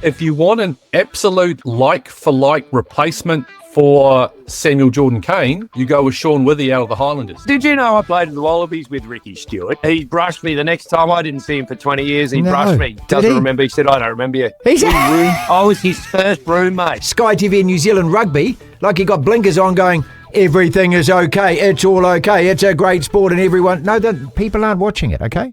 If you want an absolute like-for-like replacement for Samuel Jordan-Kane, you go with Sean Withy out of the Highlanders. Did you know I played in the Wallabies with Ricky Stewart? He brushed me the next time. I didn't see him for 20 years. He brushed me. Doesn't remember. He said, I don't remember you. I was his first roommate. Sky TV and New Zealand Rugby, like he got blinkers on going, everything is okay, it's all okay, it's a great sport and everyone... No, people aren't watching it, okay?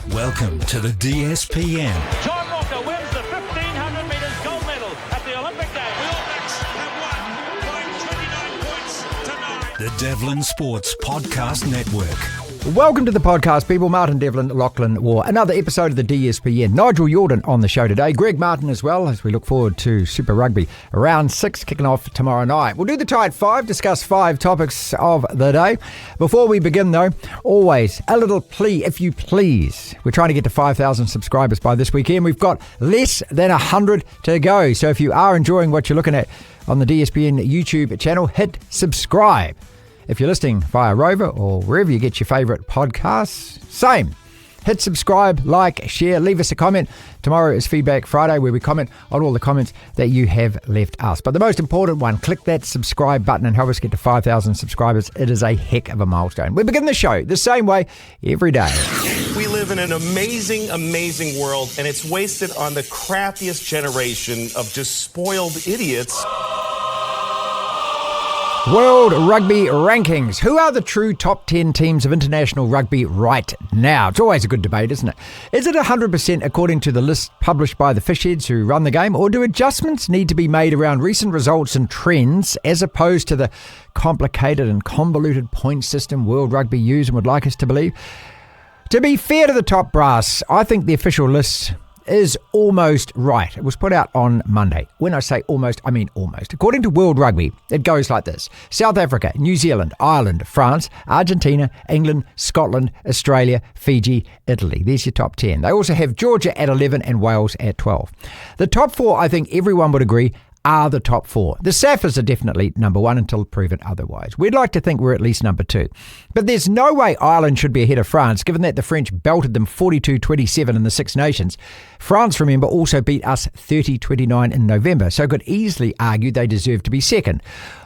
Welcome to the DSPN. John Walker wins the 1,500 metres gold medal at the Olympic Games. The All Blacks have won by 29 points to 9. The Devlin Sports Podcast Network. Welcome to the podcast, people. Martin Devlin, Lachlan Waugh. Another episode of the DSPN. Nigel Jordan on the show today. Greg Martin as well, as we look forward to Super Rugby. Round 6 kicking off tomorrow night. We'll do the Tight 5, discuss 5 topics of the day. Before we begin, though, always a little plea, if you please. We're trying to get to 5,000 subscribers by this weekend. We've got less than 100 to go. So if you are enjoying what you're looking at on the DSPN YouTube channel, hit subscribe. If you're listening via Rover or wherever you get your favourite podcasts, same. Hit subscribe, like, share, leave us a comment. Tomorrow is Feedback Friday where we comment on all the comments that you have left us. But the most important one, click that subscribe button and help us get to 5,000 subscribers. It is a heck of a milestone. We begin the show the same way every day. We live in an amazing, amazing world, and it's wasted on the crappiest generation of just spoiled idiots. World Rugby rankings. Who are the true top 10 teams of international rugby right now? It's always a good debate, isn't it? Is it 100% according to the list published by the fishheads who run the game, or do adjustments need to be made around recent results and trends as opposed to the complicated and convoluted point system World Rugby use and would like us to believe? To be fair to the top brass, I think the official list is almost right. It was put out on Monday. When I say almost, I mean almost. According to World Rugby, it goes like this: South Africa, New Zealand, Ireland, France, Argentina, England, Scotland, Australia, Fiji, Italy. There's your top 10. They also have Georgia at 11 and Wales at 12. The top 4, I think everyone would agree, are the top 4. The Saffers are definitely number 1 until proven otherwise. We'd like to think we're at least number 2. But there's no way Ireland should be ahead of France, given that the French belted them 42-27 in the Six Nations. France, remember, also beat us 30-29 in November, so could easily argue they deserve to be second.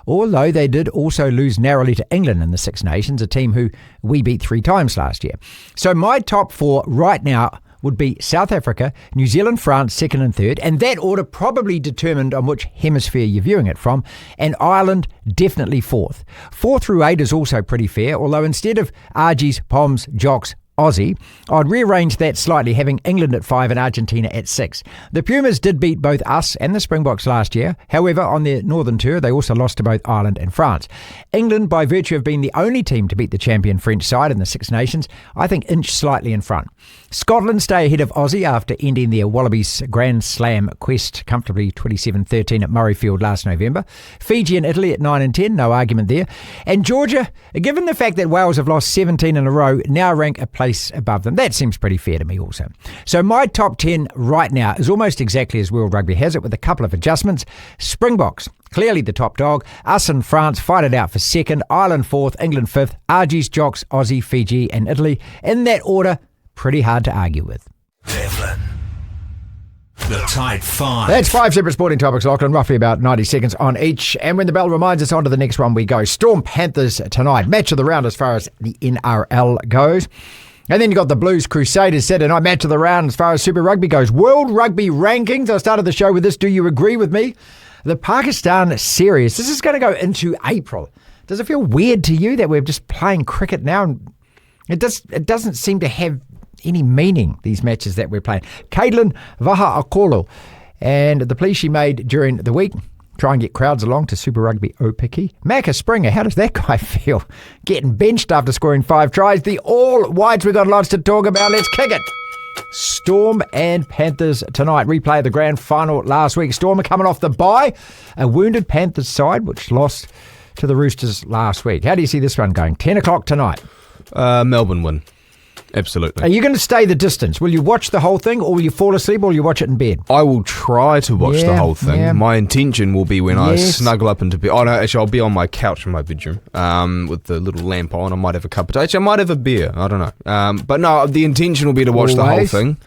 Although they did also lose narrowly to England in the Six Nations, a team who we beat 3 times last year. So my top 4 right now would be South Africa, New Zealand, France, second and third, and that order probably determined on which hemisphere you're viewing it from, and Ireland definitely fourth. 4 through 8 is also pretty fair, although instead of Argies, Poms, Jocks, Aussie, I'd rearrange that slightly, having England at 5 and Argentina at 6. The Pumas did beat both us and the Springboks last year. However, on their northern tour, they also lost to both Ireland and France. England, by virtue of being the only team to beat the champion French side in the Six Nations, I think inch slightly in front. Scotland stay ahead of Aussie after ending their Wallabies Grand Slam quest comfortably 27-13 at Murrayfield last November. Fiji and Italy at 9 and 10, no argument there. And Georgia, given the fact that Wales have lost 17 in a row, now rank a place above them. That seems pretty fair to me also. So my top 10 right now is almost exactly as World Rugby has it, with a couple of adjustments. Springboks, clearly the top dog. Us and France fight it out for second. Ireland fourth, England fifth. Argies, Jocks, Aussie, Fiji and Italy. In that order, pretty hard to argue with. Devlin. The Tight 5. That's 5 separate sporting topics, Lachlan, roughly about 90 seconds on each. And when the bell reminds us, on to the next one we go. Storm Panthers tonight. Match of the round as far as the NRL goes. And then you got the Blues Crusaders Saturday night. Match of the round as far as Super Rugby goes. World Rugby rankings. I started the show with this. Do you agree with me? The Pakistan series. This is going to go into April. Does it feel weird to you that we're just playing cricket now? It doesn't seem to have any meaning, these matches that we're playing. Caitlin Vaha-Akolo, and the plea she made during the week, try and get crowds along to Super Rugby Aupiki. Macca Springer, how does that guy feel? Getting benched after scoring 5 tries. The all-whites, we've got lots to talk about. Let's kick it. Storm and Panthers tonight. Replay of the grand final last week. Storm are coming off the bye. A wounded Panthers side, which lost to the Roosters last week. How do you see this one going? 10 o'clock tonight. Melbourne win. Absolutely. Are you going to stay the distance? Will you watch the whole thing, or will you fall asleep, or will you watch it in bed? I will try to watch the whole thing. Yeah. My intention will be when I snuggle up into bed. Oh, no, actually, I'll be on my couch in my bedroom with the little lamp on. I might have a cup of tea. Actually, I might have a beer. I don't know. But no, the intention will be to watch the whole thing.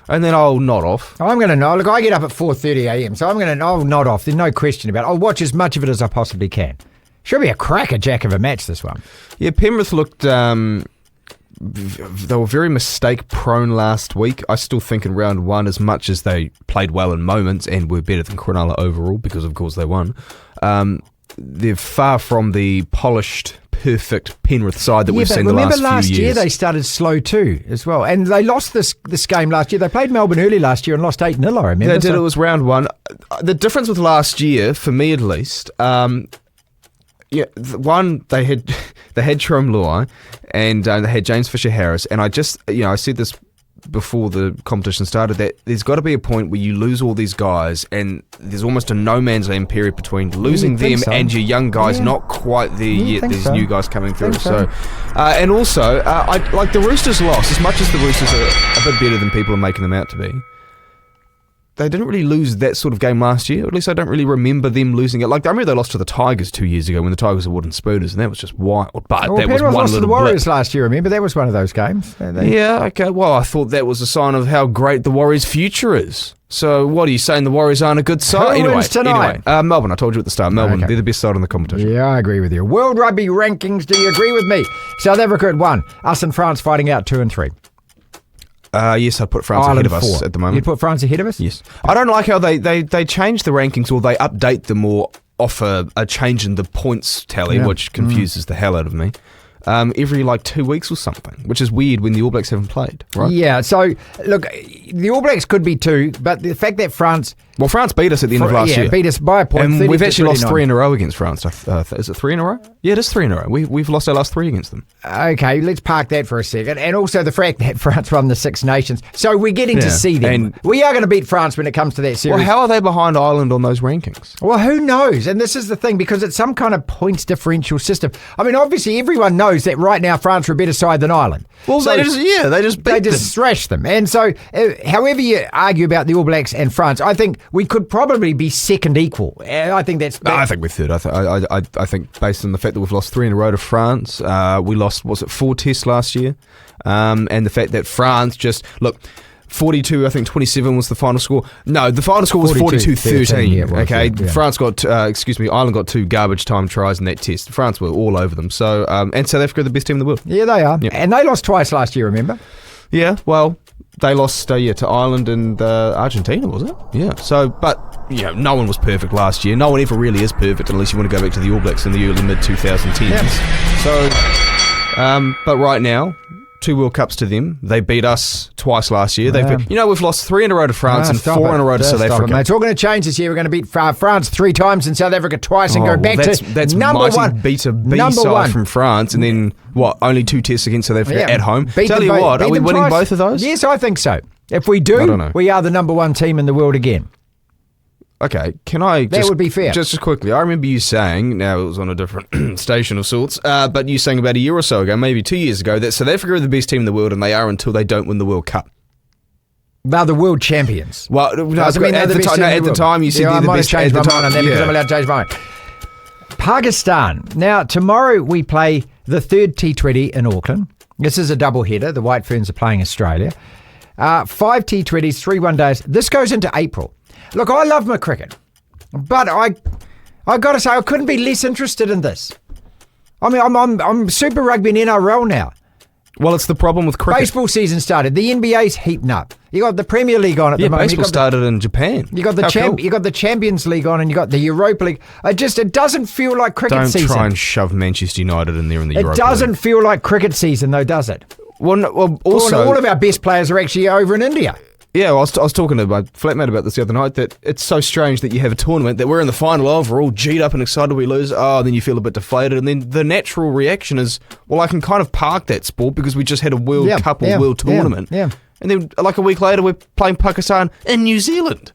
and then I'll nod off. I'm going to nod. Look, I get up at 4:30 a.m, so I'll nod off. There's no question about it. I'll watch as much of it as I possibly can. Should be a crackerjack of a match, this one. Yeah, Penrith looked... they were very mistake-prone last week. I still think in round one, as much as they played well in moments and were better than Cronulla overall, because of course they won, they're far from the polished, perfect Penrith side that we've seen the last few years. Remember last year they started slow too as well. And they lost this game last year. They played Melbourne early last year and lost 8-0, I remember. They did, it was round one. The difference with last year, for me at least, they had Jerome Luai and they had James Fisher-Harris, and I said this before the competition started, that there's got to be a point where you lose all these guys and there's almost a no man's land period between losing them and your young guys not quite there yet. There's new guys coming through. And also, I like the Roosters lost, as much as the Roosters are a bit better than people are making them out to be. They didn't really lose that sort of game last year. At least I don't really remember them losing it. Like, I remember they lost to the Tigers 2 years ago when the Tigers were wooden spooners, and that was just wild. But that was one little lost to the Warriors blip. last year, remember? That was one of those games. Yeah, okay. Well, I thought that was a sign of how great the Warriors' future is. So what are you saying, the Warriors aren't a good side? Who wins tonight? Melbourne, I told you at the start. Melbourne, they're the best side in the competition. Yeah, I agree with you. World Rugby rankings, do you agree with me? South Africa at 1. Us and France fighting out 2 and 3. Yes, I'd put France ahead of us at the moment. You'd put France ahead of us? Yes. I don't like how they change the rankings, or they update them, or offer a change in the points tally, which confuses the hell out of me. Every 2 weeks or something, which is weird when the All Blacks haven't played, right? Yeah, so, look, the All Blacks could be 2, but the fact that France... Well, France beat us at the end of last year. Yeah, beat us by a point. And we've actually lost 3 in a row against France. Is it 3 in a row? Yeah, it is 3 in a row. We've lost our last 3 against them. Okay, let's park that for a second. And also the fact that France won the Six Nations. So we're getting to see them. And we are going to beat France when it comes to that series. Well, how are they behind Ireland on those rankings? Well, who knows? And this is the thing, because it's some kind of points differential system. I mean, obviously everyone knows that right now France are a better side than Ireland. Well, so they just thrashed them. And so, however you argue about the All Blacks and France, I think we could probably be second equal. I think that's... I think we're third. I think based on the fact that we've lost 3 in a row to France, we lost, 4 tests last year, and the fact that France just... Look, 42, I think 27 was the final score. No, the final score was 42-13. France got, Ireland got 2 garbage time tries in that test. France were all over them. So, and South Africa, the best team in the world. Yeah, they are. Yep. And they lost twice last year, remember? Yeah, well, they lost to Ireland and Argentina, was it? Yeah. So, but no one was perfect last year. No one ever really is perfect unless you want to go back to the All Blacks in the early mid-2010s. Yep. So, but right now, 2 World Cups to them. They beat us twice last year. We've lost 3 in a row to France and 4 in a row to South Africa. It's all going to change this year. We're going to beat France 3 times and South Africa twice and go back that's number one. Beat a B-side from France, and then only 2 tests against South Africa at home. Tell you what, are we winning both of those? Yes, I think so. If we do, we are the number 1 team in the world again. Okay, can I... That would be fair. Just quickly, I remember you saying, now it was on a different station of sorts, but you saying about a year or so ago, maybe 2 years ago, that South Africa are the best team in the world, and they are until they don't win the World Cup. They're the world champions. Well, at the time you said they're the best. I might have changed my mind on that because I'm allowed to change my mind. Pakistan. Now, tomorrow we play the 3rd T20 in Auckland. This is a double header. The White Ferns are playing Australia. 5 T20s, 3 one-days. This goes into April. Look, I love my cricket, but I got to say I couldn't be less interested in this. I mean, I'm Super Rugby and NRL now. Well, it's the problem with cricket. Baseball season started. The NBA's heating up. You got the Premier League on at the moment. Baseball started in Japan. You got the Champions League on, and you got the Europa League. It doesn't feel like cricket season. Don't try and shove Manchester United in there in the Europa League. It doesn't feel like cricket season, though, does it? Well, also all of our best players are actually over in India. Yeah, well, I was talking to my flatmate about this the other night, that it's so strange that you have a tournament that we're in the final of, we're all G'd up and excited we lose, then you feel a bit deflated, and then the natural reaction is, well, I can kind of park that sport because we just had a World Cup or World Tournament. Yeah. And then a week later we're playing Pakistan in New Zealand.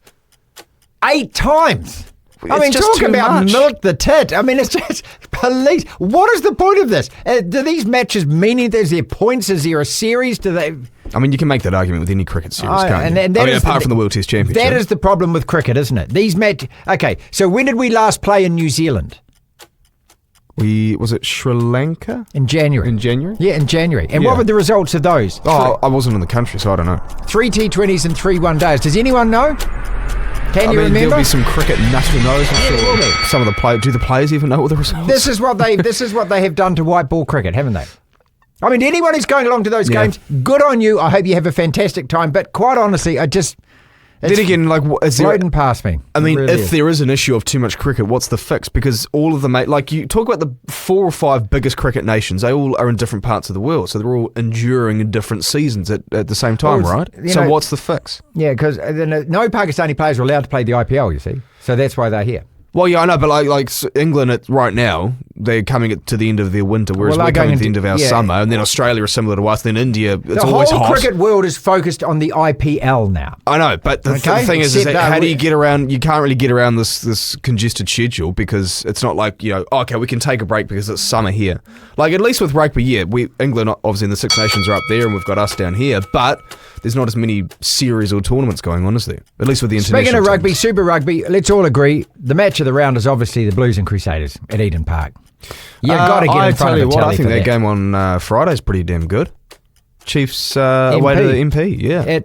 8 times! Talk about milk the tit. I mean, it's just police. What is the point of this? Do these matches mean anything? Is there points? Is there a series? Do they... I mean, you can make that argument with any cricket series, can't you? Apart from the World Test Championship. That is the problem with cricket, isn't it? These Okay, so when did we last play in New Zealand? Was it Sri Lanka? In January. Yeah, in January. And what were the results of those? Oh, I wasn't in the country, so I don't know. 3 T20s and 3 one-days. Does anyone know? Can you remember? There'll be some cricket nut who knows. I'm sure some of the players. Do the players even know all the results? This is what they have done to white ball cricket, haven't they? I mean, anyone who's going along to those games, good on you. I hope you have a fantastic time. But quite honestly, then again, like, is there floating past me? I mean, really if there is an issue of too much cricket, what's the fix? Because all of them, like, you talk about the 4 or 5 biggest cricket nations, they all are in different parts of the world, so they're all enduring in different seasons at the same time, right? So what's the fix? Yeah, because no Pakistani players are allowed to play the IPL, you see. So that's why they're here. Well, yeah, I know, but like England right now, they're coming to the end of their winter, whereas we're coming to the end of our summer, and then Australia is similar to us, then India, it's always hot. The whole cricket world is focused on the IPL now. I know, but the thing is that how do you get around, you can't really get around this congested schedule, because it's not like, okay, we can take a break because it's summer here. Like, at least with rugby, England, obviously, in the Six Nations are up there, and we've got us down here, but there's not as many series or tournaments going on, is there? At least with the international Speaking of rugby, teams. Super Rugby, let's all agree, the match of the round is obviously the Blues and Crusaders at Eden Park. You've got to get in front of the telly. I think that game on Friday's pretty damn good. Chiefs away to the MP, yeah.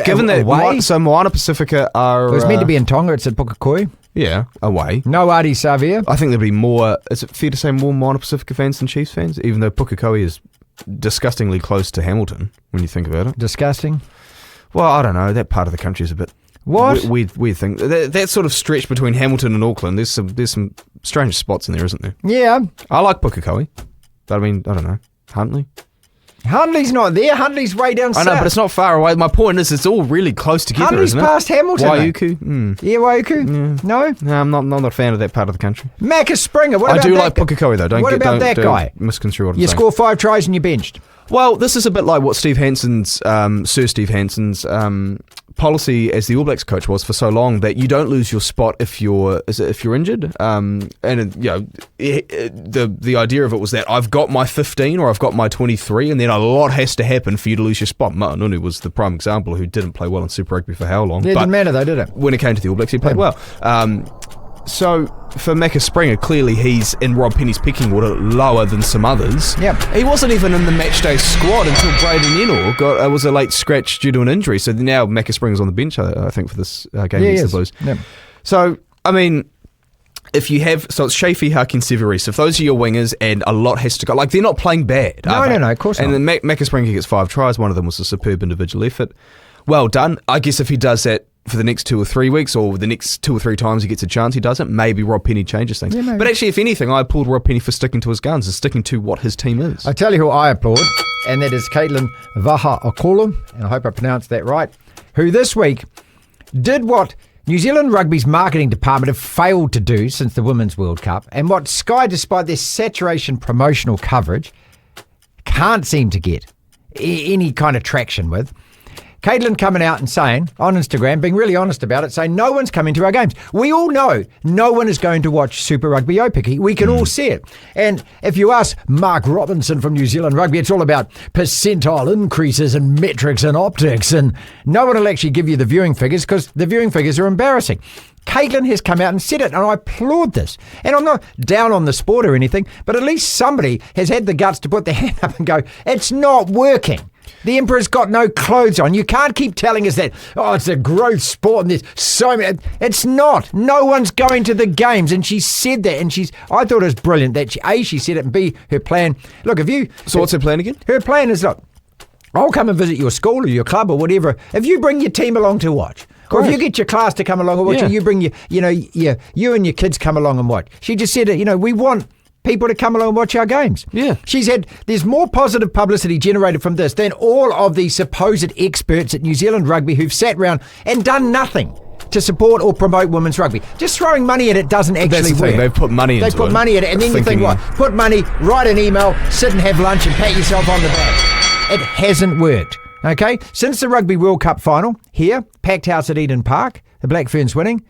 Given that so Moana Pacifica are... It was meant to be in Tonga, it's at Pukekohe. Yeah, away. No Adi Savia. I think there'd be more... Is it fair to say more Moana Pacifica fans than Chiefs fans? Even though Pukekohe is disgustingly close to Hamilton, when you think about it. Disgusting? Well, I don't know. That part of the country is a bit... What? Weird thing. That sort of stretch between Hamilton and Auckland, there's some strange spots in there, isn't there? Yeah. I like Pukekohe, but I mean, I don't know. Huntley's not there. Huntley's way down south. I know, but it's not far away. My point is, it's all really close together, Huntley's isn't it? past Hamilton. Waiuku. Yeah, Waiuku. No, I'm not a fan of that part of the country. Macca Springer. I do like Pukekohe, though. What about that guy? Misconstrue what I'm saying. You score 5 tries and you're benched. Well, this is a bit like what Steve Hansen's, Sir Steve Hansen's policy as the All Blacks coach was for so long, that you don't lose your spot if you're injured. And the idea of it was that I've got my 15 or I've got my 23, and then a lot has to happen for you to lose your spot. Ma'anunu was the prime example, who didn't play well in Super Rugby for how long? Yeah, it didn't matter though, did it? When it came to the All Blacks, he played well. So for Macca Springer, clearly he's in Rob Penny's pecking order lower than some others. Yep. He wasn't even in the matchday squad until Braden Ennor was a late scratch due to an injury. So now Macca Springer's on the bench, I think, for this game against the Blues. Yep. So, I mean, if you have... So it's Shafi, Harkin, Severis. If those are your wingers and a lot has to go... Like, they're not playing bad, are they? No, of course not. And then Macca Springer gets 5 tries. One of them was a superb individual effort. Well done. I guess if he does that for the next 2 or 3 weeks, or the next 2 or 3 times he gets a chance he does it, maybe Rob Penny changes things. Yeah, but actually, if anything, I applaud Rob Penny for sticking to his guns and sticking to what his team is. I tell you who I applaud, and that is Caitlin Vaha-Okolo, and I hope I pronounced that right, who this week did what New Zealand Rugby's marketing department have failed to do since the Women's World Cup, and what Sky, despite their saturation promotional coverage, can't seem to get any kind of traction with. Caitlin coming out and saying on Instagram, being really honest about it, saying no one's coming to our games. We all know no one is going to watch Super Rugby Aupiki. We can all see it. And if you ask Mark Robinson from New Zealand Rugby, it's all about percentile increases and metrics and optics. And no one will actually give you the viewing figures because the viewing figures are embarrassing. Caitlin has come out and said it, and I applaud this. And I'm not down on the sport or anything, but at least somebody has had the guts to put their hand up and go, it's not working. The Emperor's got no clothes on. You can't keep telling us that, it's a growth sport and there's so many. It's not. No one's going to the games. And she said that, and I thought it was brilliant that she said it, and B, her plan. Look, So what's her plan again? Her plan is, look, I'll come and visit your school or your club or whatever. If you bring your team along to watch, or if you get your class to come along and watch, or you bring you and your kids come along and watch. She just said, we want people to come along and watch our games. Yeah. She said there's more positive publicity generated from this than all of the supposed experts at New Zealand Rugby who've sat around and done nothing to support or promote women's rugby. Just throwing money at it doesn't actually That's the work. thing. They've put money into it. They put money at it, and then you think, what? Put money, write an email, sit and have lunch and pat yourself on the back. It hasn't worked. Okay? Since the Rugby World Cup final, here, packed house at Eden Park, the Black Ferns winning,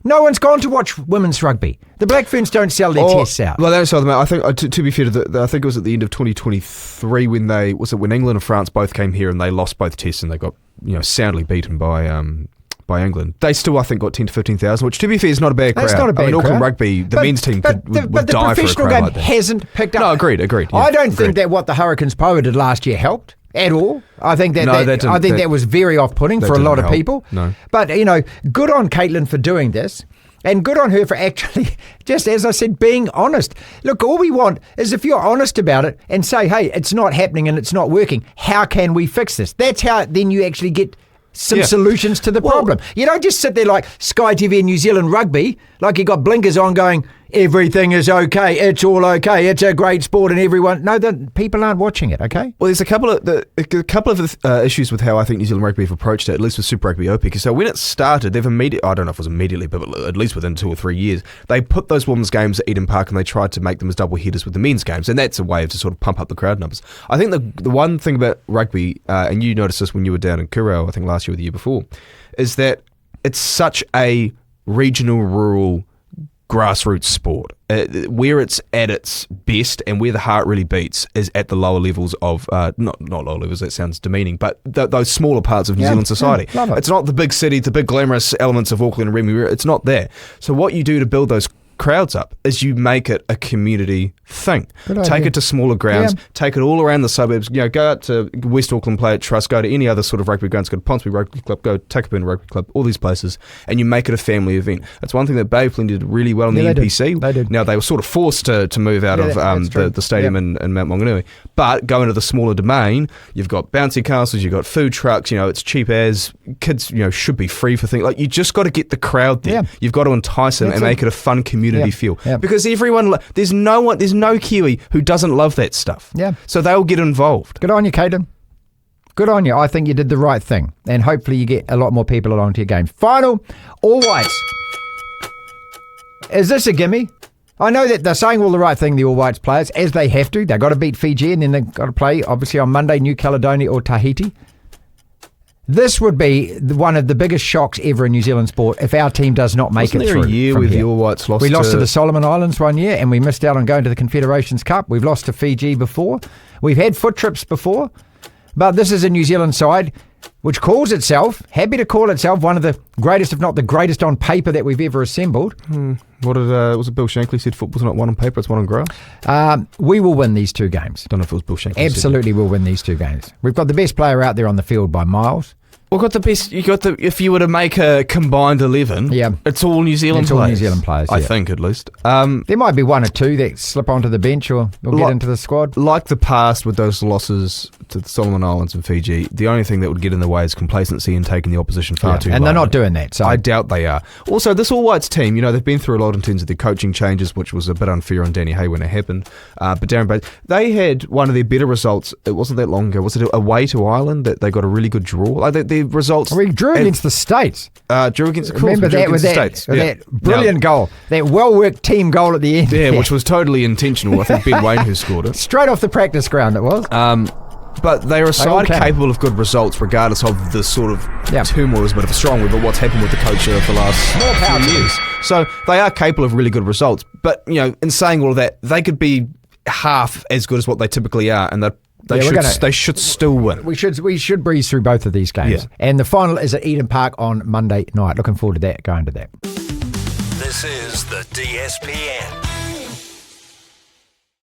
no one's gone to watch women's rugby. The Black Ferns don't sell their tests out. Well, they don't sell them out. I think, to be fair, I think it was at the end of 2023 when England and France both came here and they lost both tests and they got soundly beaten by by England. They still, I think, got 10 to 15,000, which, to be fair, is not a bad crowd. That's not a bad crowd. Auckland Rugby, the men's team would die for a crowd like that. But the professional game hasn't picked up. No, agreed. Yeah, I don't think that what the Hurricanes Power did last year helped at all. I think that was very off-putting for a lot of people. No. But, good on Caitlin for doing this. And good on her for actually, just as I said, being honest. Look, all we want is if you're honest about it and say, hey, it's not happening and it's not working, how can we fix this? That's how then you actually get some solutions to the problem. You don't just sit there like Sky TV and New Zealand Rugby, like you got blinkers on going, everything is okay, it's all okay, it's a great sport and everyone... No, people aren't watching it, okay? Well, there's a couple of issues with how I think New Zealand Rugby have approached it, at least with Super Rugby Aupiki. So when it started, they've I don't know if it was immediately, but at least within 2 or 3 years, they put those women's games at Eden Park and they tried to make them as double headers with the men's games, and that's a way to sort of pump up the crowd numbers. I think the one thing about rugby, and you noticed this when you were down in Kurau, I think last year or the year before, is that it's such a regional, rural, grassroots sport. Where it's at its best and where the heart really beats is at the lower levels of, not lower levels, that sounds demeaning, but those smaller parts of New Zealand society. Love it. It's not the big city, the big glamorous elements of Auckland and Remy. It's not there. So what you do to build those crowds up is you make it a community thing. Take it to smaller grounds, take it all around the suburbs, go out to West Auckland, play at Trust, go to any other sort of rugby grounds, go to Ponsonby Rugby Club, go Takapuna Rugby Club, all these places, and you make it a family event. That's one thing that Bay Flynn did really well in the NPC. They did. Now, they were sort of forced to move out of the stadium in Mount Maunganui, but go into the smaller domain, you've got bouncy castles, you've got food trucks, it's cheap as, kids should be free for things. Like, you just got to get the crowd there. You've got to entice them and make it a fun community feel. Because everyone, there's no Kiwi who doesn't love that stuff. So they'll get involved. Good on you, Caden. Good on you. I think you did the right thing. And hopefully you get a lot more people along to your games. Final, all whites. Is this a gimme? I know that they're saying all the right thing, the All Whites players, as they have to. They've got to beat Fiji and then they've got to play, obviously, on Monday, New Caledonia or Tahiti. This would be one of the biggest shocks ever in New Zealand sport if our team does not make it through. Wasn't there a year where the All Whites lost? We lost to the Solomon Islands one year and we missed out on going to the Confederations Cup. We've lost to Fiji before. We've had foot trips before. But this is a New Zealand side which calls itself, happy to call itself, one of the greatest, if not the greatest on paper that we've ever assembled. What was it Bill Shankly said? Football's not one on paper, it's one on grass. We will win these 2 games. Don't know if it was Bill Shankly. Absolutely, we'll win these 2 games. We've got the best player out there on the field by miles. We've got the best. If you were to make a combined 11, it's all New Zealand players. It's all New Zealand players, I think, at least. There might be 1 or 2 that slip onto the bench or get into the squad. Like the past with those losses to the Solomon Islands and Fiji, the only thing that would get in the way is complacency and taking the opposition far too and lightly. They're not doing that. So I doubt they are. Also, this All Whites team, they've been through a lot in terms of their coaching changes, which was a bit unfair on Danny Hay when it happened. But Darren Bates, they had one of their better results. It wasn't that long ago. Was it away to Ireland that they got a really good draw? Like their results. We drew against the States. Drew against the Remember that with that brilliant goal, that well-worked team goal at the end. Yeah, which was totally intentional. I think Ben Wayne who scored it. Straight off the practice ground it was. But they're a side capable of good results regardless of the sort of turmoil is a bit of a strong word, but what's happened with the coach for the last few years. So they are capable of really good results. But, in saying all of that, they could be half as good as what they typically are, and they should still win. We should breeze through both of these games. And the final is at Eden Park on Monday night. Looking forward to that, going to that. This is the DSPN.